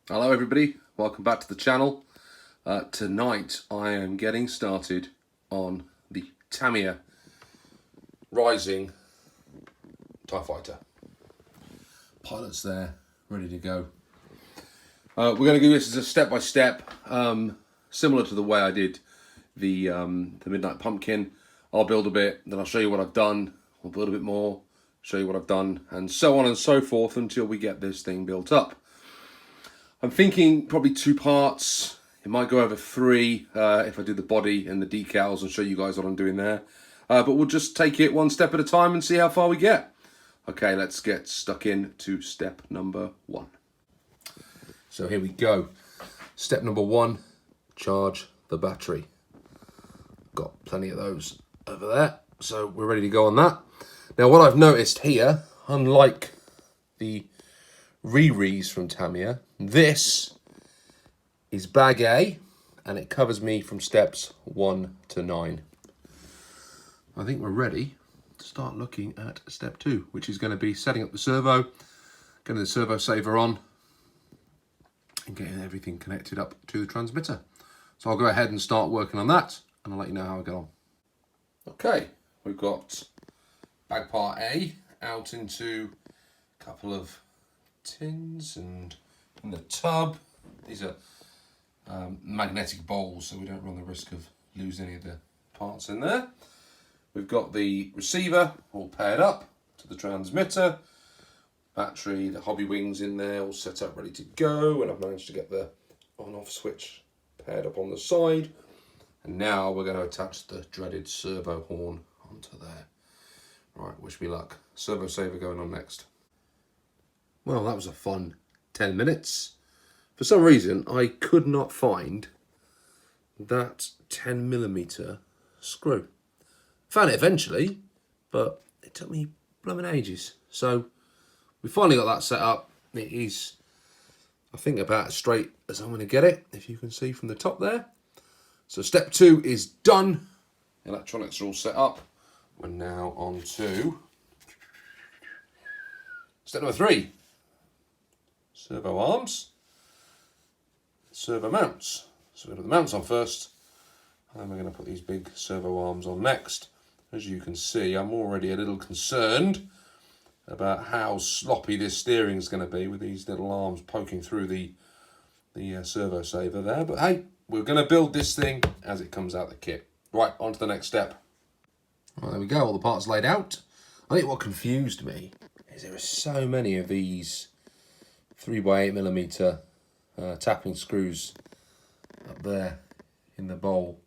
Hello everybody, welcome back to the channel. Tonight I am getting started on the Tamiya Rising TIE Fighter. Pilot's there, ready to go. We're going to do this as a step-by-step, similar to the way I did the Midnight Pumpkin. I'll build a bit, then I'll show you what I've done, I'll build a bit more, show you what I've done, and so on and so forth until we get this thing built up. I'm thinking probably 2 parts. It might go over 3 if I do the body and the decals and show you guys what I'm doing there. But we'll just take it one step at a time and see how far we get. Okay, let's get stuck into step number 1. So here we go. Step number 1, charge the battery. Got plenty of those over there, so we're ready to go on that. Now what I've noticed here, unlike the Riris from Tamiya, this is bag A and it covers me from steps 1 to 9. I think we're ready to start looking at step 2, which is going to be setting up the servo, getting the servo saver on and getting everything connected up to the transmitter. So I'll go ahead and start working on that and I'll let you know how I get on. Okay, we've got bag part A out into a couple of tins and in the tub. These are magnetic bowls, so we don't run the risk of losing any of the parts in there. We've got the receiver all paired up to the transmitter, battery, the hobby wings in there all set up ready to go, and I've managed to get the on-off switch paired up on the side. And now we're going to attach the dreaded servo horn onto there. Right, wish me luck. Servo saver going on next. Well, that was a fun 10 minutes. For some reason, I could not find that 10mm screw. Found it eventually, but it took me blooming ages. So we finally got that set up. It is, I think, about as straight as I'm going to get it, if you can see from the top there. So step 2 is done. Electronics are all set up. We're now on to step number 3. Servo arms, servo mounts. So we're going to put the mounts on first, and then we're going to put these big servo arms on next. As you can see, I'm already a little concerned about how sloppy this steering is going to be with these little arms poking through the servo saver there. But hey, we're going to build this thing as it comes out the kit. Right, on to the next step. Well, there we go, all the parts laid out. I think what confused me is there are so many of these 3x8mm tapping screws up there in the bowl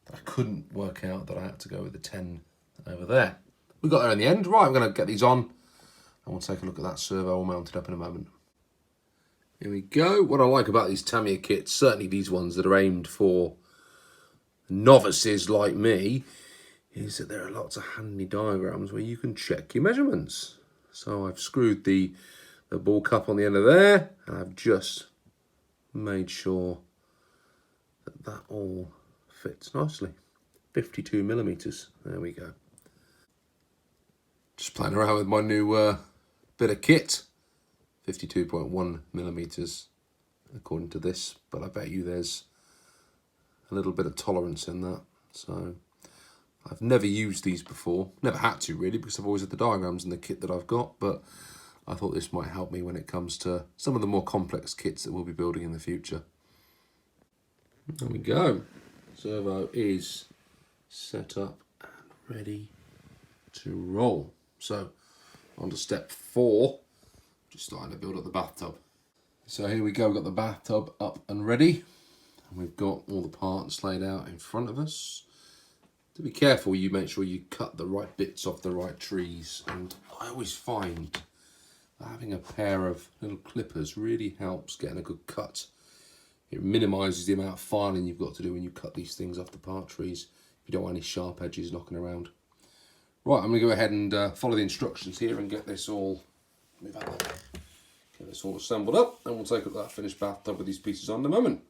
that I couldn't work out that I had to go with the 10 over there. We got there in the end. Right, I'm going to get these on and we'll take a look at that servo all mounted up in a moment. Here we go. What I like about these Tamiya kits, certainly these ones that are aimed for novices like me, is that there are lots of handy diagrams where you can check your measurements. So I've screwed the ball cup on the end of there, and I've just made sure that that all fits nicely. 52mm, there we go. Just playing around with my new bit of kit. 52.1mm according to this, but I bet you there's a little bit of tolerance in that. So I've never used these before, never had to really, because I've always had the diagrams in the kit that I've got, but I thought this might help me when it comes to some of the more complex kits that we'll be building in the future. There we go. Servo is set up and ready to roll. So on to step 4, just starting to build up the bathtub. So here we go, we've got the bathtub up and ready. And we've got all the parts laid out in front of us. To be careful, you make sure you cut the right bits off the right trees. And I always find having a pair of little clippers really helps getting a good cut. It minimises the amount of filing you've got to do when you cut these things off the part trees. You don't want any sharp edges knocking around. Right, I'm going to go ahead and follow the instructions here and get this all, move out of the way. Get this all assembled up, and we'll take up that finished bathtub with these pieces on in a moment.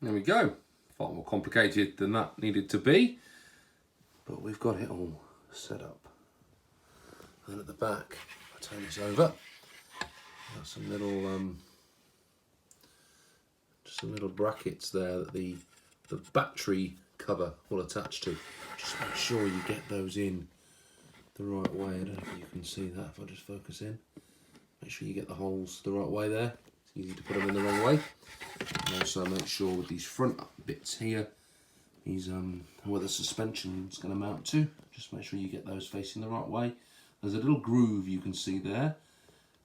There we go. Far more complicated than that needed to be, but we've got it all set up. And at the back, I'll turn this over. Got some little just some little brackets there that the battery cover will attach to. Just make sure you get those in the right way. I don't know if you can see that if I just focus in. Make sure you get the holes the right way there. It's easy to put them in the wrong way. And also make sure with these front bits here, these where the suspension is going to mount to, just make sure you get those facing the right way. There's a little groove you can see there,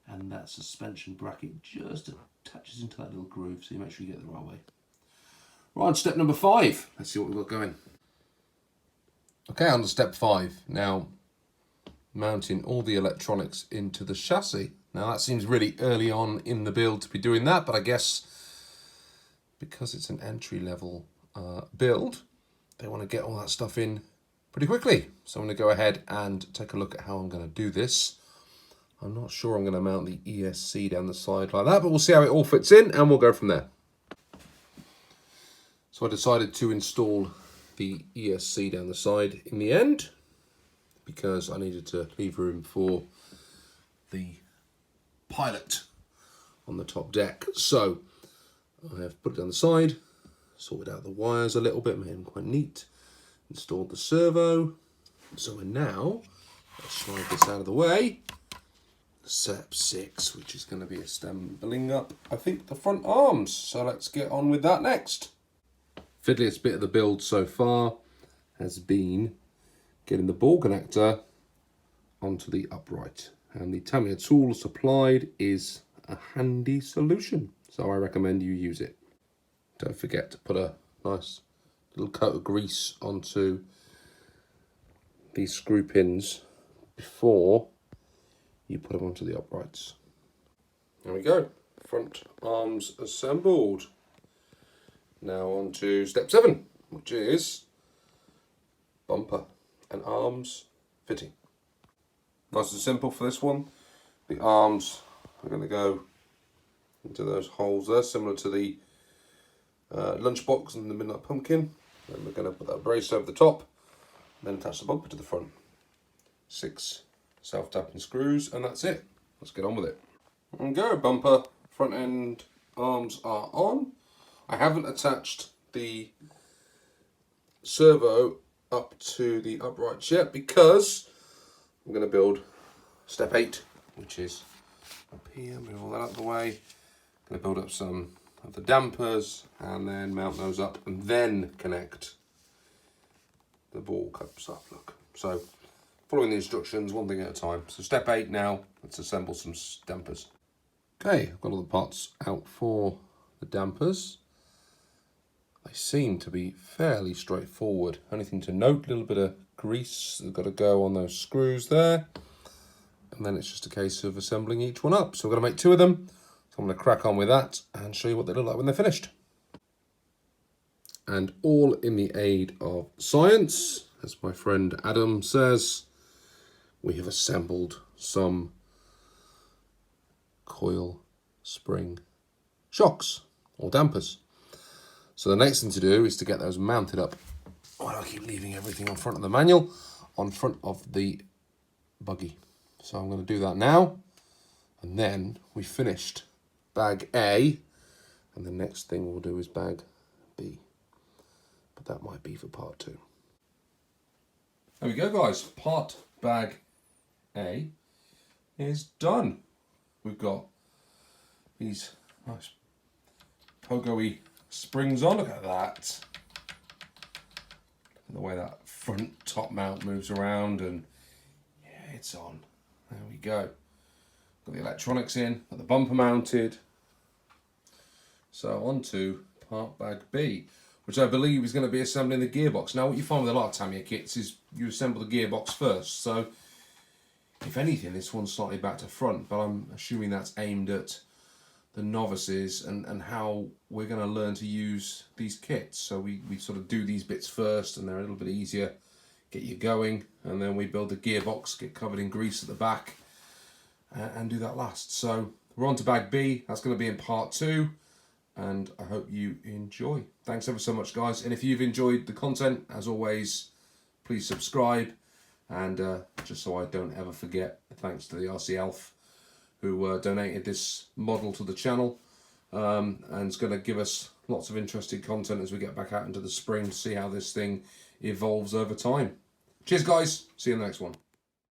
and that suspension bracket just attaches into that little groove, so you make sure you get it the right way. Right, on step number 5. Let's see what we've got going. Okay, on to step 5. Now, mounting all the electronics into the chassis. Now that seems really early on in the build to be doing that, but I guess because it's an entry-level build, they want to get all that stuff in pretty quickly. So I'm going to go ahead and take a look at how I'm going to do this. I'm not sure I'm going to mount the ESC down the side like that, but we'll see how it all fits in and we'll go from there. So I decided to install the ESC down the side in the end because I needed to leave room for the pilot on the top deck. So I have put it down the side, sorted out the wires a little bit, made them quite neat, installed the servo. So we're now, let's slide this out of the way, step 6, which is going to be assembling up, I think, the front arms. So let's get on with that next. Fiddliest bit of the build so far has been getting the ball connector onto the upright. And the Tamiya tool supplied is a handy solution, so I recommend you use it. Don't forget to put a nice little coat of grease onto these screw pins before you put them onto the uprights. There we go, front arms assembled. Now on to step 7, which is bumper and arms fitting. Nice and simple for this one. The arms are going to go into those holes there, similar to the lunchbox and the Midnight Pumpkin. Then we're going to put that brace over the top, then attach the bumper to the front. 6 self-tapping screws, and that's it. Let's get on with it. And go, bumper, front end arms are on. I haven't attached the servo up to the uprights yet because I'm going to build step 8, which is up here. Move all that out of the way. Going to build up some of the dampers and then mount those up and then connect the ball cups up. Look, so following the instructions, one thing at a time. So step 8 now. Let's assemble some dampers. Okay, I've got all the parts out for the dampers. They seem to be fairly straightforward. Only thing to note, a little bit of grease that's got to go on those screws there. And then it's just a case of assembling each one up. So we're going to make 2 of them. So I'm going to crack on with that and show you what they look like when they're finished. And all in the aid of science, as my friend Adam says, we have assembled some coil spring shocks or dampers. So the next thing to do is to get those mounted up. Oh, I keep leaving everything on front of the manual, on front of the buggy. So I'm going to do that now. And then we finished bag A. And the next thing we'll do is bag B. But that might be for part 2. There we go, guys. Part bag A is done. We've got these nice pogo-y springs on. Look at that. The way that front top mount moves around, and yeah, it's on. There we go. Got the electronics in, got the bumper mounted. So on to part bag B, which I believe is going to be assembling the gearbox. Now what you find with a lot of Tamiya kits is you assemble the gearbox first. So if anything, this one's slightly back to front, but I'm assuming that's aimed at the novices and how we're going to learn to use these kits. So we sort of do these bits first and they're a little bit easier, get you going, and then we build the gearbox, get covered in grease at the back, and do that last. So we're on to bag B. That's going to be in part 2, and I hope you enjoy. Thanks ever so much, guys, and if you've enjoyed the content, as always, please subscribe, and just so I don't ever forget, thanks to the RC Elf who donated this model to the channel. and it's going to give us lots of interesting content as we get back out into the spring to see how this thing evolves over time. Cheers guys, see you in the next one.